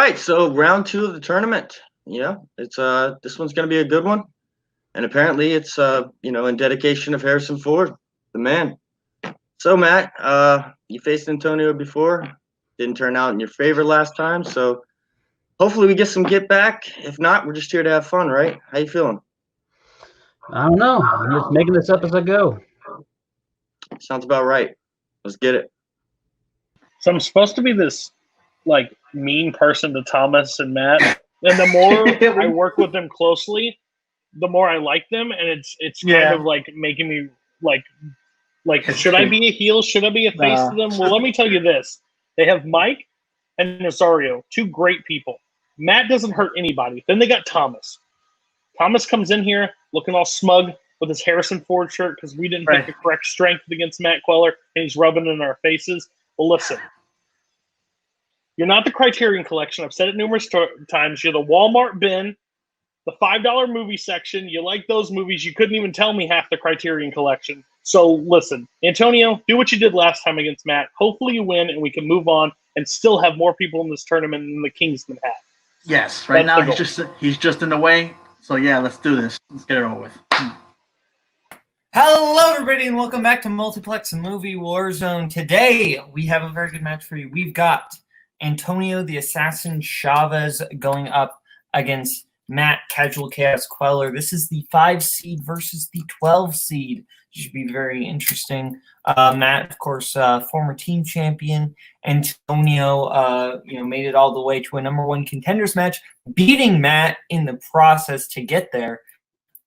right, so round 2 of the tournament. Yeah, it's this one's gonna be a good one, and apparently it's in dedication of Harrison Ford, the man. So Matt, you faced Antonio before, didn't turn out in your favor last time, so hopefully we get some get back. If not, we're just here to have fun, right? How you feeling? I don't know. I'm just making this up as I go. Sounds about right. Let's get it. So I'm supposed to be this like mean person to Thomas and Matt, and the more I work with them closely, the more I like them, and it's kind of like making me like should I be a heel? Should I be a face to them? Well, let me tell you this: they have Mike and Nazario, 2 great people. Matt doesn't hurt anybody. Then they got Thomas. Thomas comes in here looking all smug with his Harrison Ford shirt because we didn't pick the correct strength against Matt Cuellar, and he's rubbing it in our faces. Well, listen. You're not the Criterion Collection. I've said it numerous times. You're the Walmart bin, the $5 movie section. You like those movies. You couldn't even tell me half the Criterion Collection. So listen, Antonio, do what you did last time against Matt. Hopefully you win and we can move on and still have more people in this tournament than the Kingsman had. Yes, right now he's just in the way. So yeah, let's do this. Let's get it over with. Hello, everybody, and welcome back to Multiplex Movie Warzone. Today, we have a very good match for you. We've got Antonio the Assassin Chavez going up against Matt Casual Chaos Cuellar. This is the 5 seed versus the 12 seed. It should be very interesting. Matt, of course, former team champion. Antonio, made it all the way to a #1 contenders match, beating Matt in the process to get there.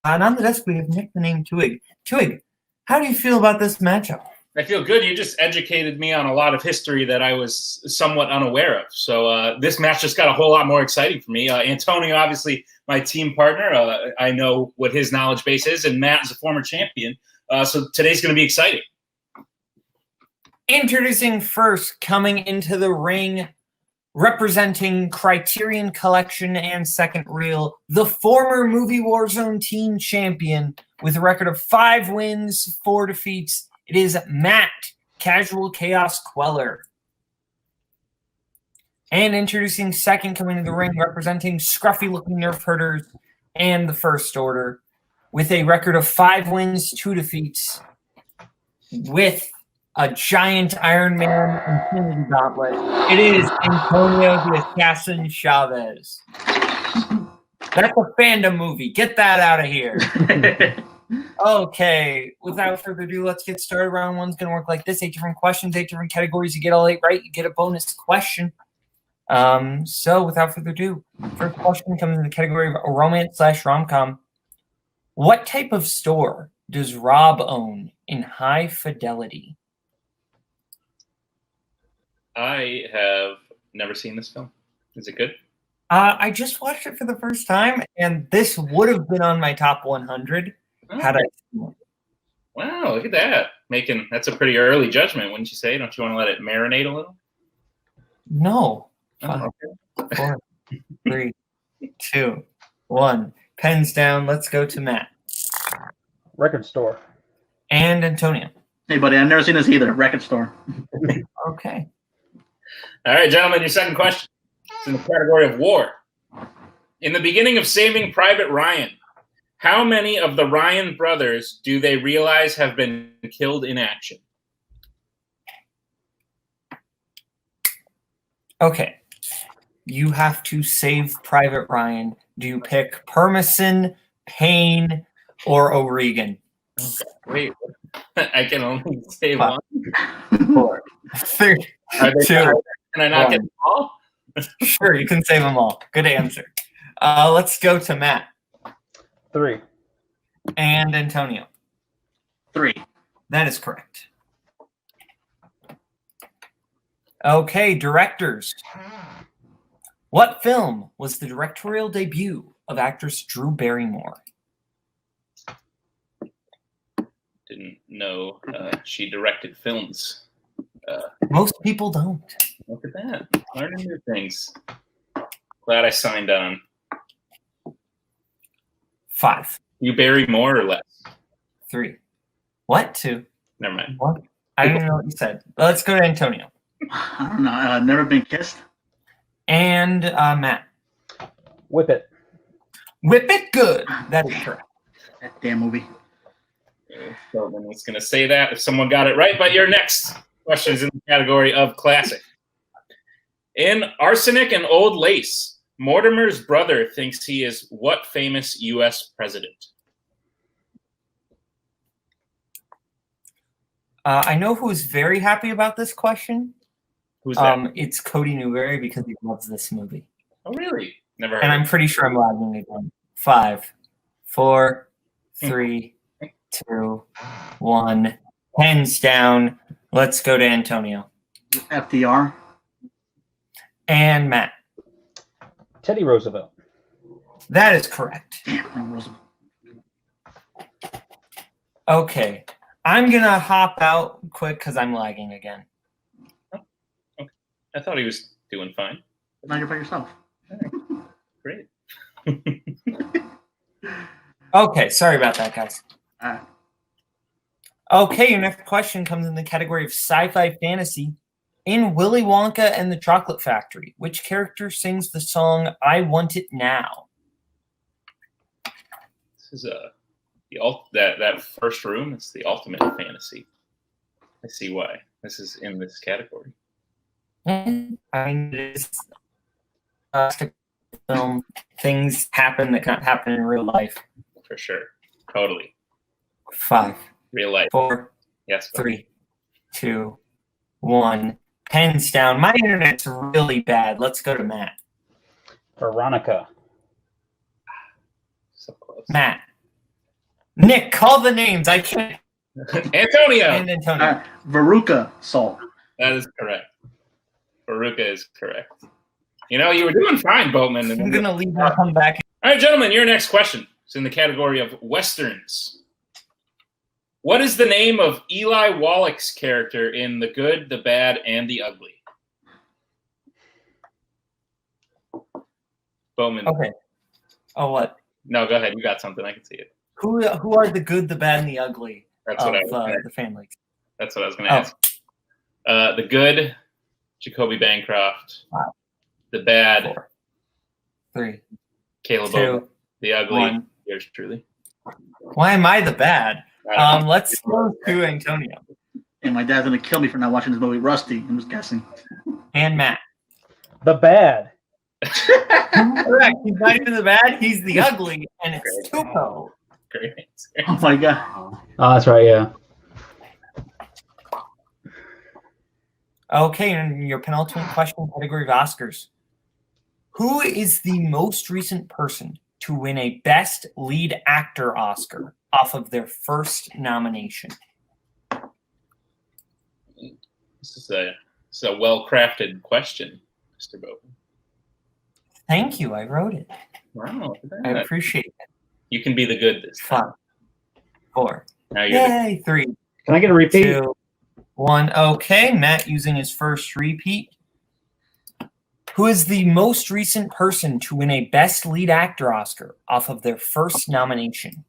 And on the desk, we have Nick the name Twohig. Twohig, how do you feel about this matchup? I feel good. You just educated me on a lot of history that I was somewhat unaware of. So this match just got a whole lot more exciting for me. Antonio, obviously my team partner. I know what his knowledge base is, and Matt is a former champion. So today's going to be exciting. Introducing first, coming into the ring, representing Criterion Collection and Second Reel, the former Movie Warzone team champion with a record of 5 wins, 4 defeats. It is Matt Casual Chaos Cuellar. And introducing second, coming to the ring, representing scruffy-looking Nerf herders and the First Order, with a record of 5 wins, 2 defeats, with a giant Iron Man Infinity Gauntlet. It is Antonio the Assassin Chavez. That's a Fandom movie. Get that out of here. Okay, without further ado, let's get started. Round 1's going to work like this. 8 different questions, 8 different categories. You get all 8 right, you get a bonus question. So without further ado, first question comes in the category of romance/rom-com. What type of store does Rob own in High Fidelity? I have never seen this film. Is it good? I just watched it for the first time, and this would have been on my top 100 had I seen it. Wow, look at that. That's a pretty early judgment, wouldn't you say? Don't you want to let it marinate a little? No. Oh, 5, 4, 3, 2, 1. Pens down. Let's go to Matt. Record store. And Antonio. Hey, buddy, I've never seen this either. Record store. Okay. All right, gentlemen, your second question. It's in the category of war. In the beginning of Saving Private Ryan, how many of the Ryan brothers do they realize have been killed in action? Okay. You have to save Private Ryan. Do you pick Permison, Payne, or O'Regan? Okay. Wait. I can only save 5, one. 4, 3, 2. Can I not get them all? Sure, you can save them all. Good answer. Let's go to Matt. 3. And Antonio. 3. That is correct. Okay, directors. What film was the directorial debut of actress Drew Barrymore? Didn't know she directed films. Most people don't. Look at that. Learning new things. Glad I signed on. 5. You bury more or less? 3. What? 2. Never mind. What? I don't know what you said. Let's go to Antonio. I don't know. Never been kissed? And Matt. Whip It. Whip It Good. That is correct. That damn movie. Boatman was going to say that if someone got it right, but your next question is in the category of classic. In Arsenic and Old Lace, Mortimer's brother thinks he is what famous U.S. president? I know who's very happy about this question. Who's that? It's Cody Newberry because he loves this movie. Oh, really? Never heard And of I'm pretty sure I'm lagging again. 5, 4, 3, 2, 1. Pens down. Let's go to Antonio. FDR. And Matt. Teddy Roosevelt. That is correct. Damn, Roosevelt. Okay. I'm going to hop out quick because I'm lagging again. I thought he was doing fine. Now you're by yourself. Great. Okay. Sorry about that, guys. All right. Okay. Your next question comes in the category of sci-fi fantasy. In Willy Wonka and the Chocolate Factory, which character sings the song I Want It Now? This is that first room. It's the ultimate fantasy. I see why this is in this category. I mean, it is film. Things happen that can't happen in real life. For sure. Totally. 5, Real life. 4, Yes. 3, 2, 1. Pens down. My internet's really bad. Let's go to Matt. Veronica. So close. Matt. Nick, call the names. I can't. Antonio. And Antonio. Veruca Salt. That is correct. Veruca is correct. You know, you were doing fine, Boatman. I'm going to leave and come back. All right, gentlemen, your next question is in the category of Westerns. What is the name of Eli Wallach's character in The Good, the Bad, and the Ugly? Bowman. Okay. Oh, what? No, go ahead. You got something. I can see it. Who are the good, the bad, and the ugly That's of what I was gonna, the family? That's what I was going to ask. The Good, Jacoby Bancroft. 5, The Bad, 4, 3, Caleb 2, Bowman. The Ugly, 1. yours truly. Why am I the bad? I don't know. Let's go to Antonio. And my dad's gonna kill me for not watching this movie. Rusty. I'm just guessing. And Matt. The Bad. Correct. He's not even the bad. He's the ugly, and it's Tuco. Great answer. Oh my god. Oh, that's right, yeah. Okay, and your penultimate question, category of Oscars. Who is the most recent person to win a Best Lead Actor Oscar off of their first nomination? This is a well-crafted question, Mr. Boatman. Thank you. I wrote it. Wow. I appreciate it. You can be the good this time. 5, 4. Now you're Yay, 3, Can I get a repeat? 2, 1. Okay, Matt using his first repeat. Who is the most recent person to win a Best Lead Actor Oscar off of their first nomination?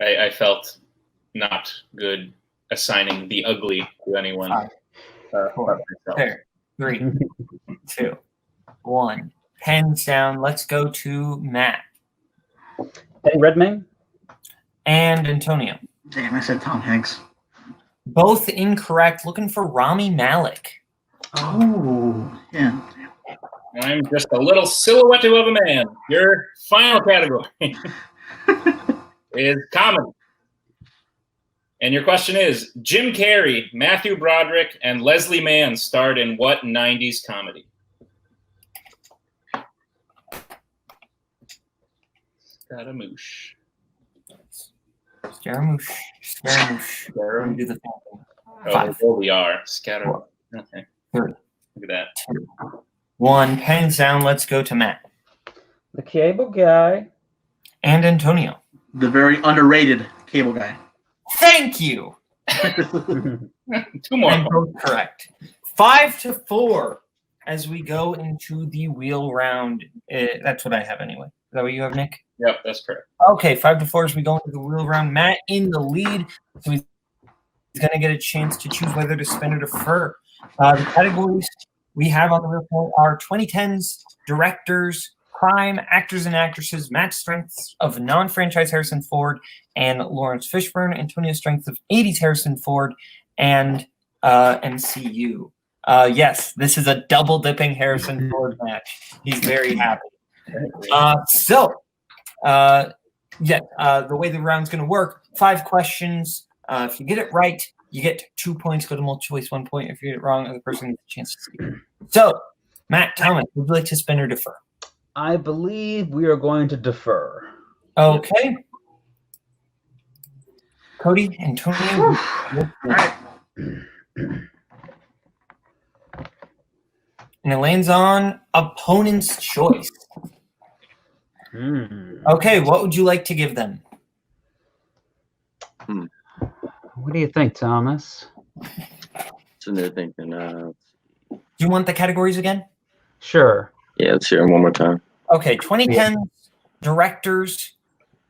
I felt not good assigning the ugly to anyone. 5, 4, myself. 3, 2, 1. Pens down. Let's go to Matt Eddie Redmayne. and Antonio. Damn, I said Tom Hanks. Both incorrect. Looking for Rami Malek. Oh, yeah. I'm just a little silhouette of a man. Your final category is comedy. And your question is, Jim Carrey, Matthew Broderick, and Leslie Mann starred in what 90s comedy? Scaramouche. Scaramouche. Scaramouche. Let me do the thing. Oh, 5, there we are. Scatter. 4, Okay. 3, Look at that. 2, 1. Pens down. Let's go to Matt The Cable Guy. and Antonio. The very underrated cable guy. Thank you. Two more. And both correct. 5-4 as we go into the wheel round. That's what I have anyway. Is that what you have, Nick? Yep, that's correct. Okay, 5-4 as we go into the wheel round. Matt in the lead. So he's going to get a chance to choose whether to spend or defer. The categories we have on the report are 2010s, directors, crime, actors and actresses, match strengths of non-franchise Harrison Ford and Lawrence Fishburne, Antonio's strength of 80s Harrison Ford, and MCU. Yes, this is a double-dipping Harrison Ford match. He's very happy. The way the round's going to work, 5 questions. If you get it right, you get 2 points. Go to multiple choice, 1 point. If you get it wrong, the other person gets a chance to speak. So, Matt, Thomas, would you like to spin or defer? I believe we are going to defer. Okay. Cody, Antonio. And it lands on opponent's choice. Okay, what would you like to give them? What do you think, Thomas? So they're thinking, Do you want the categories again? Sure. yeah, let's hear them one more time. Okay, 2010 directors,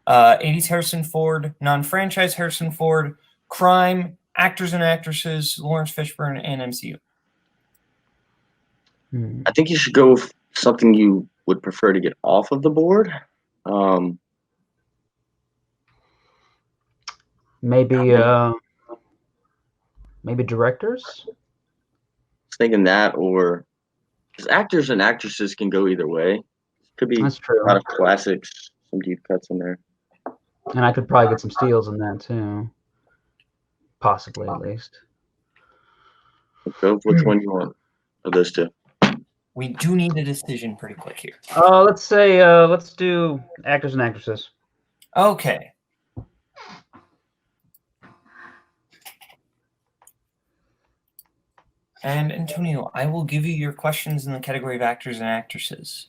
80s Harrison Ford, non-franchise Harrison Ford, crime, actors and actresses, Lawrence Fishburne, and MCU. I think you should go with something you would prefer to get off of the board. Maybe directors? I was thinking that, or because actors and actresses can go either way. Could be That's true. a lot of classics, some deep cuts in there. And I could probably get some steals in that too. Possibly, at least. Go with which one you want of those two. We do need a decision pretty quick here. Let's say let's do actors and actresses. Okay. And Antonio, I will give you your questions in the category of actors and actresses.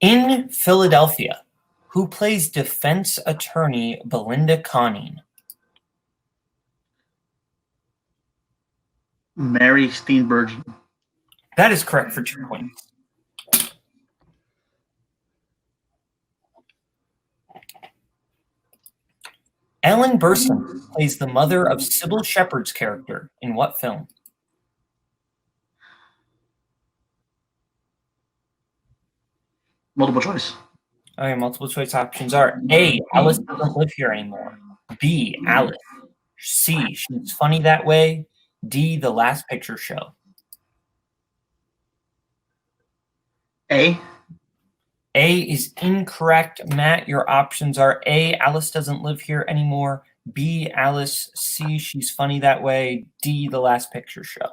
In Philadelphia, who plays defense attorney Belinda Conning? Mary Steenburgen. That is correct for 2 points. Ellen Burstyn plays the mother of Sybil Shepherd's character in what film? Multiple choice. Okay, multiple choice options are A, Alice doesn't live here anymore. B, Alice. C, she's funny that way. D, The Last Picture Show. A. A is incorrect. Matt, your options are A, Alice doesn't live here anymore. B, Alice. C, she's funny that way. D, The Last Picture Show.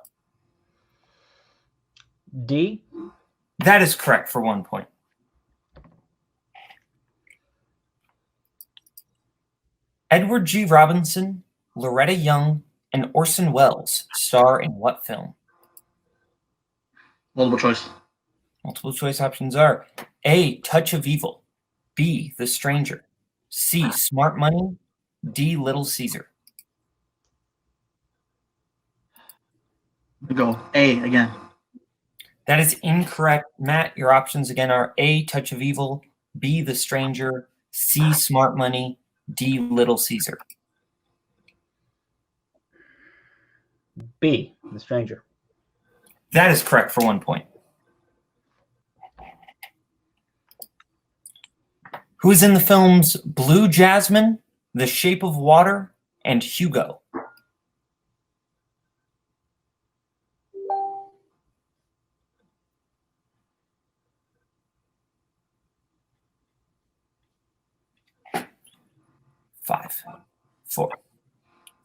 D. That is correct for 1 point. Edward G. Robinson, Loretta Young, and Orson Welles star in what film? Multiple choice. Multiple choice options are A, Touch of Evil. B, The Stranger. C, Smart Money. D, Little Caesar. We go A again. That is incorrect. Matt, your options again are A, Touch of Evil. B, The Stranger. C, Smart Money. D, Little Caesar. B, The Stranger. That is correct for 1 point. Who is in the films Blue Jasmine, The Shape of Water, and Hugo? Five, 4,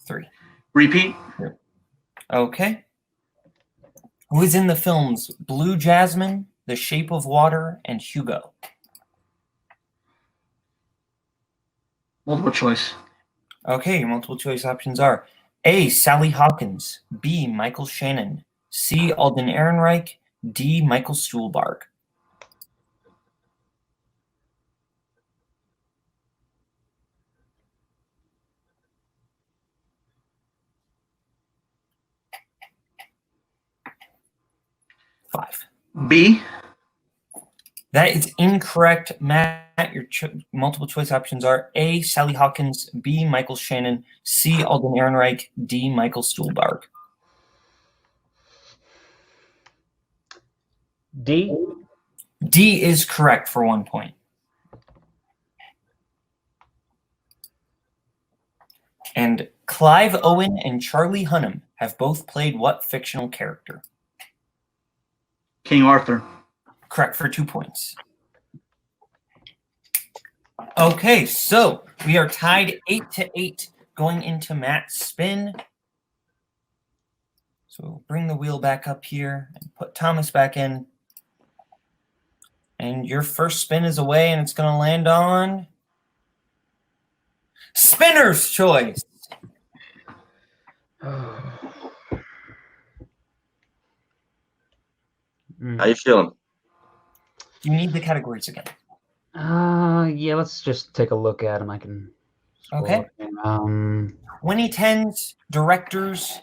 3. Repeat. Okay. Who is in the films Blue Jasmine, The Shape of Water, and Hugo? Multiple choice. Okay, your multiple choice options are A, Sally Hawkins. B, Michael Shannon. C, Alden Ehrenreich. D, Michael Stuhlbarg. Five. B. That is incorrect, Matt. Your multiple choice options are A. Sally Hawkins, B. Michael Shannon, C. Alden Ehrenreich, D. Michael Stuhlbarg. D. D is correct for 1 point. And Clive Owen and Charlie Hunnam have both played what fictional character? King Arthur. Correct for 2 points. Okay, so we are tied 8-8 going into Matt's spin. So we'll bring the wheel back up here and put Thomas back in. And your first spin is away, and it's going to land on Spinner's Choice. How you feeling? You need the categories again. Yeah, let's just take a look at them. I can. Okay. 2010s directors,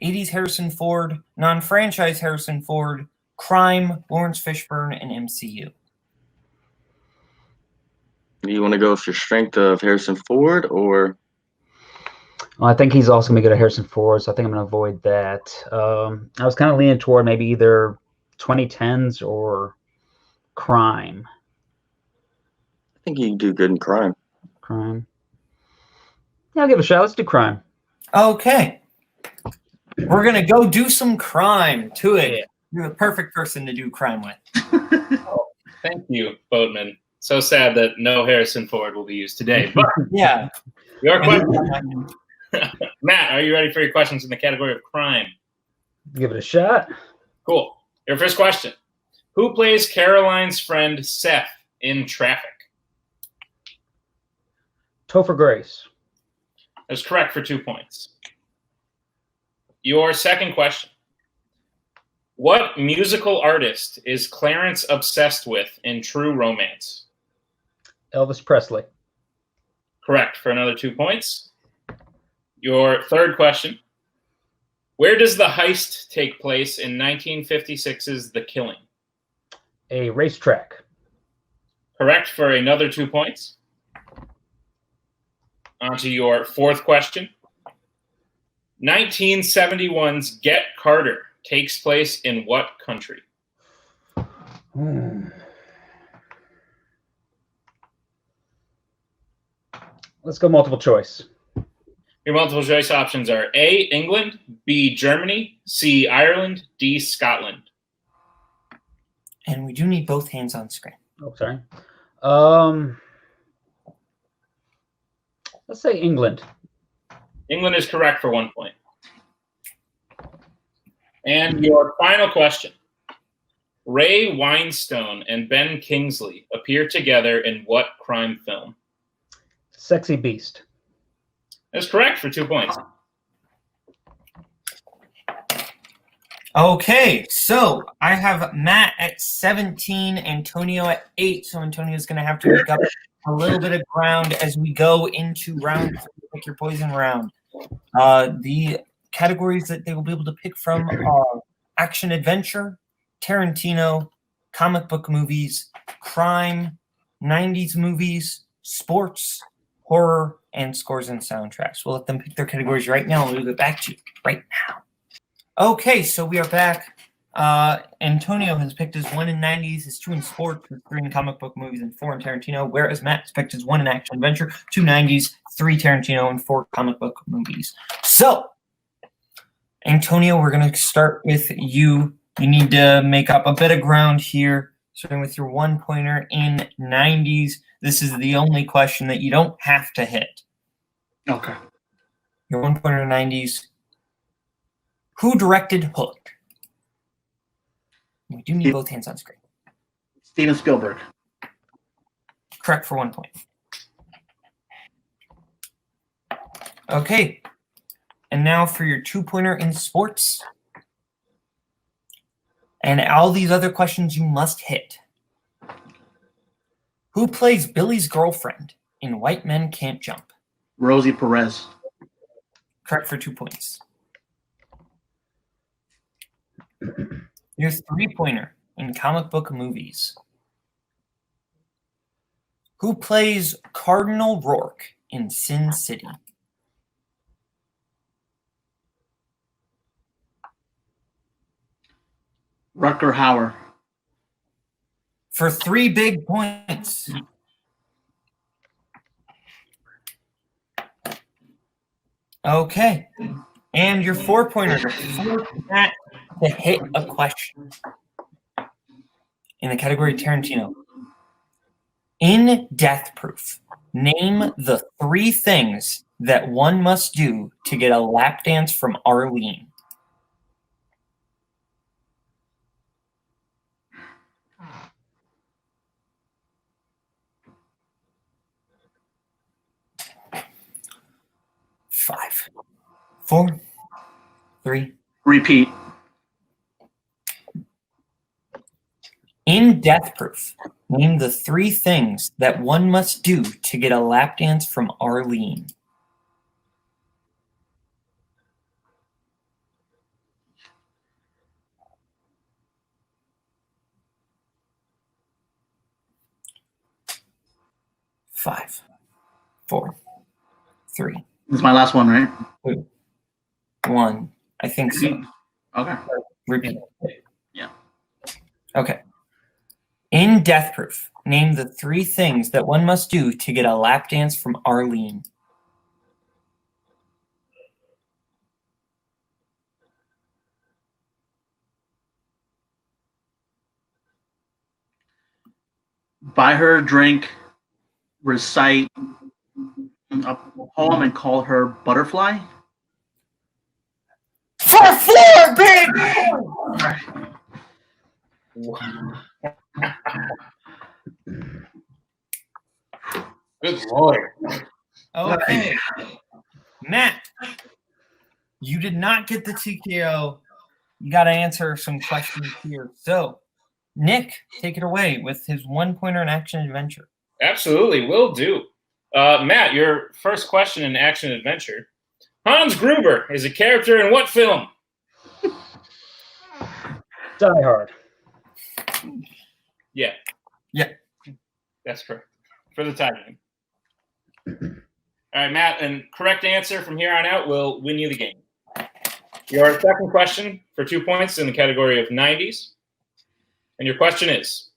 80s Harrison Ford, non-franchise Harrison Ford, crime, Lawrence Fishburne, and MCU. You want to go with your strength of Harrison Ford, or? Well, I think he's also going to go to Harrison Ford, so I think I'm going to avoid that. I was kind of leaning toward maybe either 2010s or crime. I think you can do good in crime. Crime. Yeah, I'll give it a shot. Let's do crime. Okay. We're going to go do some crime. Twohig, you're the perfect person to do crime with. Thank you, Boatman. So sad that no Harrison Ford will be used today. But Yeah. your question, Matt, are you ready for your questions in the category of crime? Give it a shot. Cool. Your first question. Who plays Caroline's friend Seth in Traffic? Topher Grace. That's correct for 2 points. Your second question. What musical artist is Clarence obsessed with in True Romance? Elvis Presley. Correct for another 2 points. Your third question. Where does the heist take place in 1956's The Killing? A racetrack. Correct for another 2 points. On to your fourth question. 1971's Get Carter takes place in what country? Let's go multiple choice. Your multiple choice options are A, England, B, Germany, C, Ireland, D, Scotland. And we do need both hands on screen. Oh, sorry. Let's say England. England is correct for 1 point. And your final question. Ray Winestone and Ben Kingsley appear together in what crime film? Sexy Beast. That's correct for 2 points. Okay, so I have Matt at 17, Antonio at 8. So Antonio's going to have to make up a little bit of ground as we go into round 3, pick your poison round. The categories that they will be able to pick from are action adventure, Tarantino, comic book movies, crime, 90s movies, sports, horror, and scores and soundtracks. We'll let them pick their categories right now, and we'll get back to you right now. Okay, so we are back. Antonio has picked his 1 in 90s, his 2 in sports, his 3 in comic book movies, and 4 in Tarantino, whereas Matt has picked his 1 in action adventure, 2 90s, 3 Tarantino, and 4 comic book movies. So, Antonio, we're going to start with you. You need to make up a bit of ground here, starting with your 1-pointer in 90s. This is the only question that you don't have to hit. Okay. Your 1-pointer in 90s. Who directed Hook? We do need both hands on screen. Steven Spielberg. Correct for 1 point. Okay. And now for your 2-pointer in sports. And all these other questions you must hit. Who plays Billy's girlfriend in White Men Can't Jump? Rosie Perez. Correct for 2 points. Your 3-pointer in comic book movies. Who plays Cardinal Rourke in Sin City? Rutger Hauer. For 3 big points. Okay. And your 4-pointer forced Matt to hit a question in the category Tarantino. In Death Proof, name the 3 things that one must do to get a lap dance from Arlene. Five, 4, 3. Repeat. In Death Proof, name the 3 things that one must do to get a lap dance from Arlene. Five, 4, 3. This is my last one, right? 2, 1. I think so. Okay. Repeat. Yeah. Okay. In Death Proof, name the 3 things that one must do to get a lap dance from Arlene. Buy her a drink, recite a poem, and call her Butterfly. For 4 big Good Lord. Okay. Matt, you did not get the TKO. You got to answer some questions here. So, Nick, take it away with his 1-pointer in action adventure. Absolutely, will do. Matt, your first question in action adventure. Hans Gruber is a character in what film? Die Hard. Yeah. Yeah. That's correct. For the timing. All right, Matt, and correct answer from here on out will win you the game. Your second question for 2 points in the category of 90s. And your question is,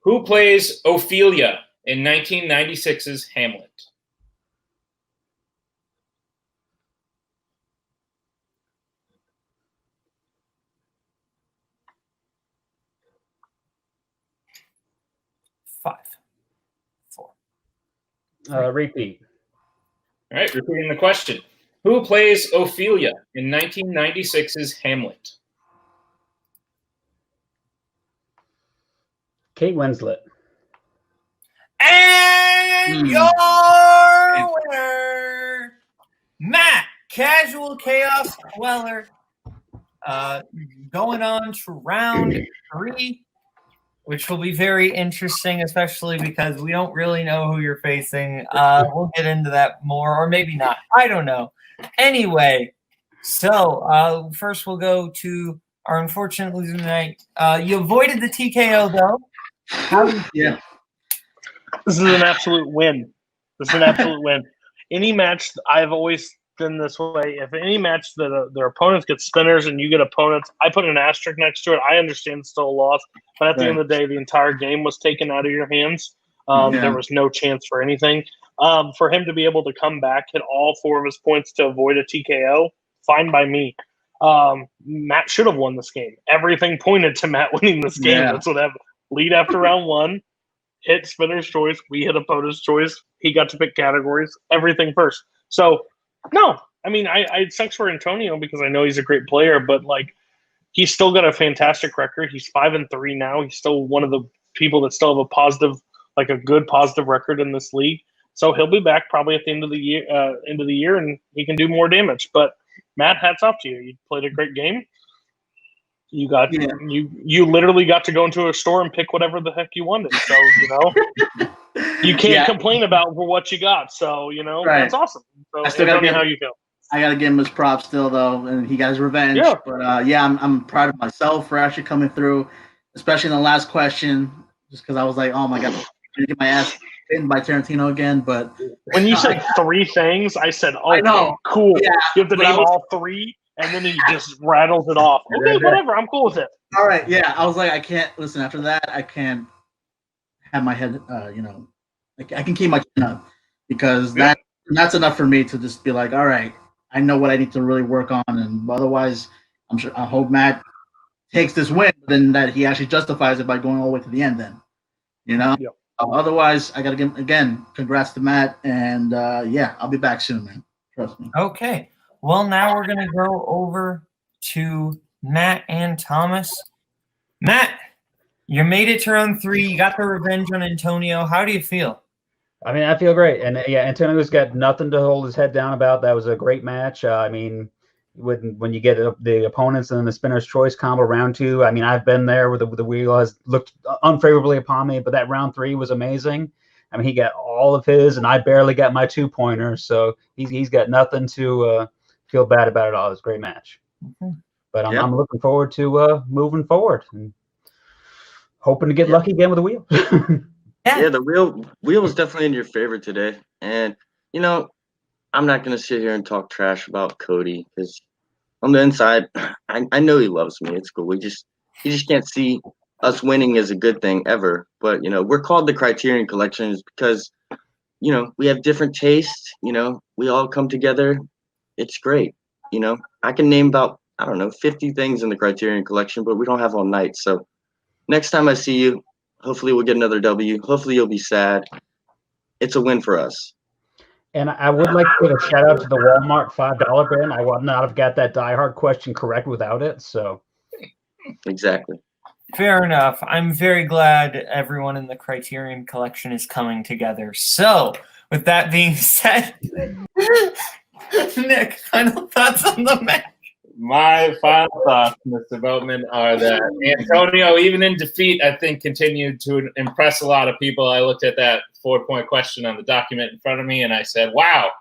who plays Ophelia in 1996's Hamlet? Five, 4. Repeat. All right, repeating the question. Who plays Ophelia in 1996's Hamlet? Kate Winslet. And your winner, Matt, Casual Chaos Cuellar, going on to round 3, which will be very interesting, especially because we don't really know who you're facing. We'll get into that more, or maybe not. I don't know. Anyway, so first we'll go to our unfortunate loser tonight. You avoided the TKO, though. Yeah. This is an absolute win. This is an absolute win. Any match, I've always been this way. If any match that their opponents get spinners and you get opponents, I put an asterisk next to it. I understand it's still a loss, but at the end of the day, the entire game was taken out of your hands. There was no chance for anything. For him to be able to come back, hit all 4 of his points to avoid a TKO, fine by me. Matt should have won this game. Everything pointed to Matt winning this game. Yeah. That's what happened. Lead after round 1. Hit spinner's choice. We hit opponent's choice. He got to pick categories. Everything first. So, no. I mean, it sucks for Antonio because I know he's a great player, but, like, he's still got a fantastic record. He's 5-3 now. He's still one of the people that still have a positive, like a good positive record in this league. So he'll be back probably at the end of the year, and he can do more damage. But, Matt, hats off to you. You played a great game. You got you literally got to go into a store and pick whatever the heck you wanted. So, you can't complain about what you got. So, that's awesome. So, I still got to get how you feel. I got to give him his props still, though, and he got his revenge. Yeah. But, I'm proud of myself for actually coming through, especially in the last question, just because I was like, oh, my God, I'm going to get my ass bitten by Tarantino again, but When you said 3 things, I said, "Oh, I know. cool." Yeah, You have to but I name was- all 3, and then he just rattles it off. Okay, whatever. I'm cool with it. all right, yeah. I was like, I can't listen. After that, I can't have my head. I can keep my chin up because that's enough for me to just be like, all right, I know what I need to really work on, and otherwise, I hope Matt takes this win, but then that he actually justifies it by going all the way to the end. Then, Yep. Otherwise, I gotta give again. Congrats to Matt, and I'll be back soon, man. Trust me. Okay. Well, now we're going to go over to Matt and Thomas. Matt, you made it to round 3. You got the revenge on Antonio. How do you feel? I mean, I feel great, and Antonio's got nothing to hold his head down about. That was a great match. I mean, when you get the opponents and the spinner's choice combo round 2, I mean, I've been there where the wheel has looked unfavorably upon me, but that round 3 was amazing. I mean, he got all of his, and I barely got my 2-pointers, so he's got nothing to feel bad about at all. It was a great match. Mm-hmm. But I'm looking forward to moving forward and hoping to get lucky again with the wheel. Yeah, the wheel was definitely in your favor today. And, I'm not going to sit here and talk trash about Cody because on the inside, I know he loves me. It's cool. He just can't see us winning as a good thing ever. But, we're called the Criterion Collections because, we have different tastes. We all come together. It's great. I can name about, 50 things in the Criterion Collection, but we don't have all night. So next time I see you, hopefully we'll get another W. Hopefully you'll be sad. It's a win for us. And I would like to give a shout out to the Walmart $5 bin. I would not have got that diehard question correct without it. So exactly. Fair enough. I'm very glad everyone in the Criterion Collection is coming together. So, with that being said, Nick, final thoughts on the match? My final thoughts, Mr. Boatman, are that Antonio, even in defeat, I think continued to impress a lot of people. I looked at that 4-point question on the document in front of me, and I said, wow,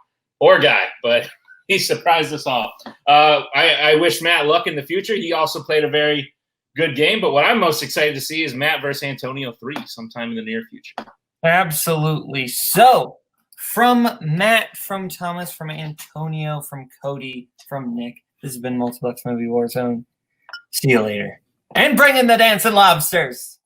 poor guy. But he surprised us all. I wish Matt luck in the future. He also played a very good game. But what I'm most excited to see is Matt versus Antonio 3 sometime in the near future. Absolutely. So, from Matt, from Thomas, from Antonio, from Cody, from Nick, this has been Multiplex Movie Warzone. See you later. And bring in the dancing lobsters.